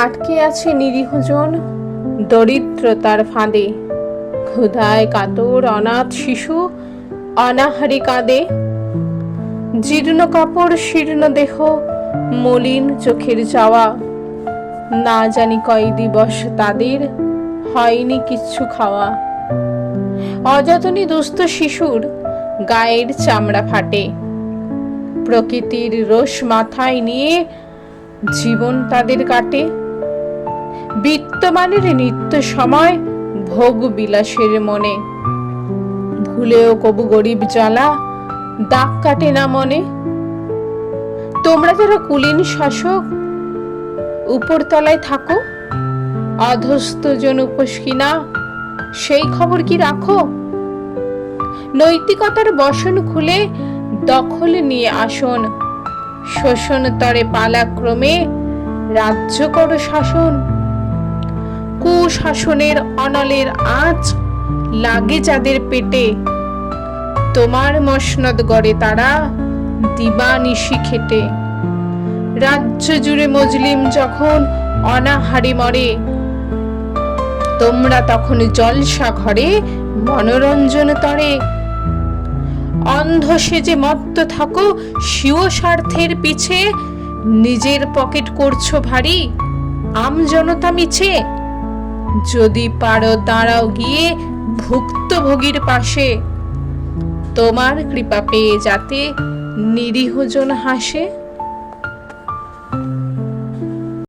আটকে আছে নিরীহজন দরিদ্রতার ফাঁদে, ক্ষুধায় কাতর অনাথ শিশু অনাহারে কাঁদে। জীর্ণ কাপড় শীর্ণ দেহ, মলিন চোখের চাওয়া, না জানি কয় দিবস তাদের হয়নি কিচ্ছু খাওয়া। অযত্নে দুস্থ শিশুর গায়ের চামড়া ফাটে, প্রকৃতির রোষ মাথায় নিয়ে জীবন তাদের কাটে। বিত্তমানের নিত্য সময় ভোগ বিলাসের মনে, ভুলেও কবু গরিব জ্বালা দাগ কাটে না মনে। তোমরা যারা কুলীন শাসক উপরতলায় থাকো, অধস্থ জন উপোস কিনা সেই খবর কি রাখো? নৈতিকতার বসন খুলে দখল নিয়ে আসন, শোষণ তরে পালাক্রমে রাজ্য করো শাসন। কুশাসনের অনলের আঁচ লাগে যাদের পেটে, তোমার মসনদ গড়ে তারা দিবানিশি খেটে। রাজ্য জুড়ে মজলিম যখন অনাহারে মরে, তোমরা তখন জলসা ঘরে মনোরঞ্জন তরে। অন্ধ সেজে মত্ত থাকো স্বীয় স্বার্থের পিছে, নিজের পকেট করছো ভারী আমজনতা মিছে। যদি পারো দাঁড়াও গিয়ে ভুক্তভোগীর পাশে, তোমার কৃপা পেয়ে যাতে নিরীহজন হাসে।